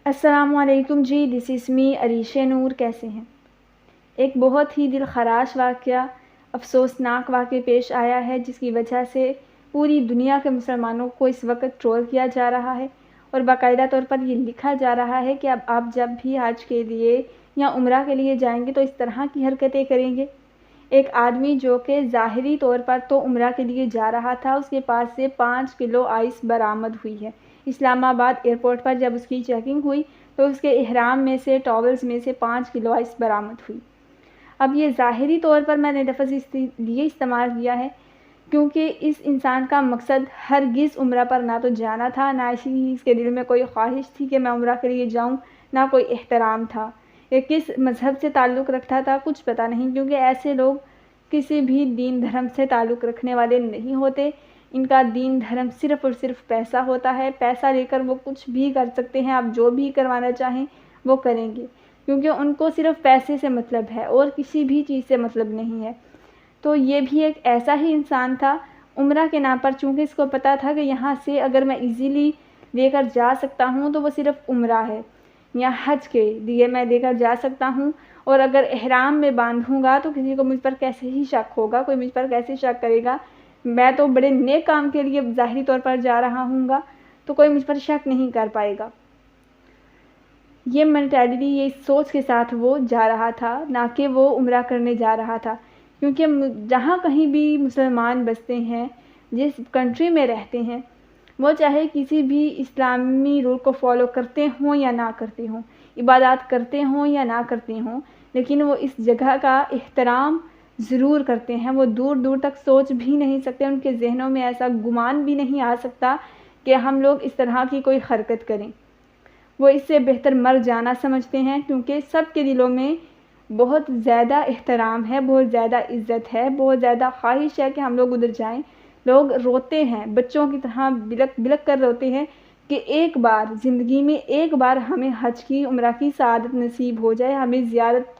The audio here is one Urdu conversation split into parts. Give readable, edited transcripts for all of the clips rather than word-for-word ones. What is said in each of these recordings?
السلام علیکم جی، دس از می عریشہ نور. کیسے ہیں؟ ایک بہت ہی دل خراش واقعہ، افسوسناک واقعہ پیش آیا ہے جس کی وجہ سے پوری دنیا کے مسلمانوں کو اس وقت ٹرول کیا جا رہا ہے اور باقاعدہ طور پر یہ لکھا جا رہا ہے کہ اب آپ جب بھی حج کے لیے یا عمرہ کے لیے جائیں گے تو اس طرح کی حرکتیں کریں گے. ایک آدمی جو کہ ظاہری طور پر تو عمرہ کے لیے جا رہا تھا، اس کے پاس سے 5 کلو آئس برآمد ہوئی ہے. اسلام آباد ایئرپورٹ پر جب اس کی چیکنگ ہوئی تو اس کے احرام میں سے ٹاولز میں سے 5 کلو آئس برآمد ہوئی. اب یہ ظاہری طور پر میں نے لفظ اس لیے استعمال کیا ہے کیونکہ اس انسان کا مقصد ہرگز عمرہ پر نہ تو جانا تھا، نہ اس کے دل میں کوئی خواہش تھی کہ میں عمرہ کے لیے جاؤں، نہ کوئی احترام تھا. یہ کس مذہب سے تعلق رکھتا تھا کچھ پتہ نہیں، کیونکہ ایسے لوگ کسی بھی دین دھرم سے تعلق رکھنے والے نہیں ہوتے. ان کا دین دھرم صرف اور صرف پیسہ ہوتا ہے. پیسہ لے کر وہ کچھ بھی کر سکتے ہیں، آپ جو بھی کروانا چاہیں وہ کریں گے، کیونکہ ان کو صرف پیسے سے مطلب ہے اور کسی بھی چیز سے مطلب نہیں ہے. تو یہ بھی ایک ایسا ہی انسان تھا عمرہ کے نام پر، چونکہ اس کو پتہ تھا کہ یہاں سے اگر میں ایزیلی لے کر جا سکتا ہوں تو وہ صرف عمرہ ہے یا حج کے لیے میں لے کر جا سکتا ہوں، اور اگر احرام میں باندھوں گا تو کسی کو مجھ پر کیسے ہی شک ہوگا، کوئی مجھ پر کیسے شک کرے گا. میں تو بڑے نیک کام کے لیے ظاہری طور پر جا رہا ہوں گا تو کوئی مجھ پر شک نہیں کر پائے گا. یہ مینٹیلٹی، یہ سوچ کے ساتھ وہ جا رہا تھا، نہ کہ وہ عمرہ کرنے جا رہا تھا. کیونکہ جہاں کہیں بھی مسلمان بستے ہیں، جس کنٹری میں رہتے ہیں، وہ چاہے کسی بھی اسلامی رول کو فالو کرتے ہوں یا نہ کرتے ہوں، عبادات کرتے ہوں یا نہ کرتے ہوں، لیکن وہ اس جگہ کا احترام ضرور کرتے ہیں. وہ دور دور تک سوچ بھی نہیں سکتے، ان کے ذہنوں میں ایسا گمان بھی نہیں آ سکتا کہ ہم لوگ اس طرح کی کوئی حرکت کریں. وہ اس سے بہتر مر جانا سمجھتے ہیں، کیونکہ سب کے دلوں میں بہت زیادہ احترام ہے، بہت زیادہ عزت ہے، بہت زیادہ خواہش ہے کہ ہم لوگ ادھر جائیں. لوگ روتے ہیں، بچوں کی طرح بلک بلک کر روتے ہیں کہ ایک بار زندگی میں ایک بار ہمیں حج کی عمرہ کی سعادت نصیب ہو جائے، ہمیں زیارت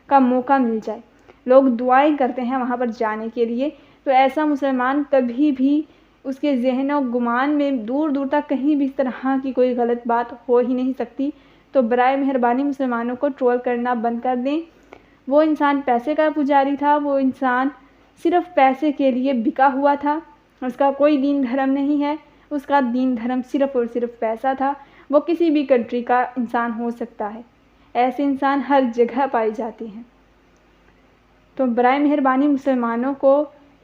کا موقع مل جائے. لوگ دعائیں کرتے ہیں وہاں پر جانے کے لیے. تو ایسا مسلمان کبھی بھی اس کے ذہن و گمان میں دور دور تک کہیں بھی اس طرح کی کوئی غلط بات ہو ہی نہیں سکتی. تو برائے مہربانی مسلمانوں کو ٹرول کرنا بند کر دیں. وہ انسان پیسے کا پجاری تھا، وہ انسان صرف پیسے کے لیے بکا ہوا تھا. اس کا کوئی دین دھرم نہیں ہے، اس کا دین دھرم صرف اور صرف پیسہ تھا. وہ کسی بھی کنٹری کا انسان ہو سکتا ہے، ایسے انسان ہر جگہ پائے جاتے ہیں. تو برائے مہربانی مسلمانوں کو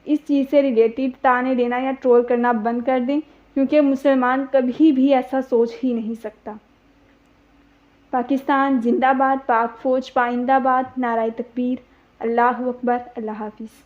اس چیز سے ریلیٹڈ تانے دینا یا ٹرول کرنا بند کر دیں، کیونکہ مسلمان کبھی بھی ایسا سوچ ہی نہیں سکتا. پاکستان زندہ باد، پاک فوج پائندہ باد، نعرہ تکبیر، اللہ اکبر، اللہ حافظ.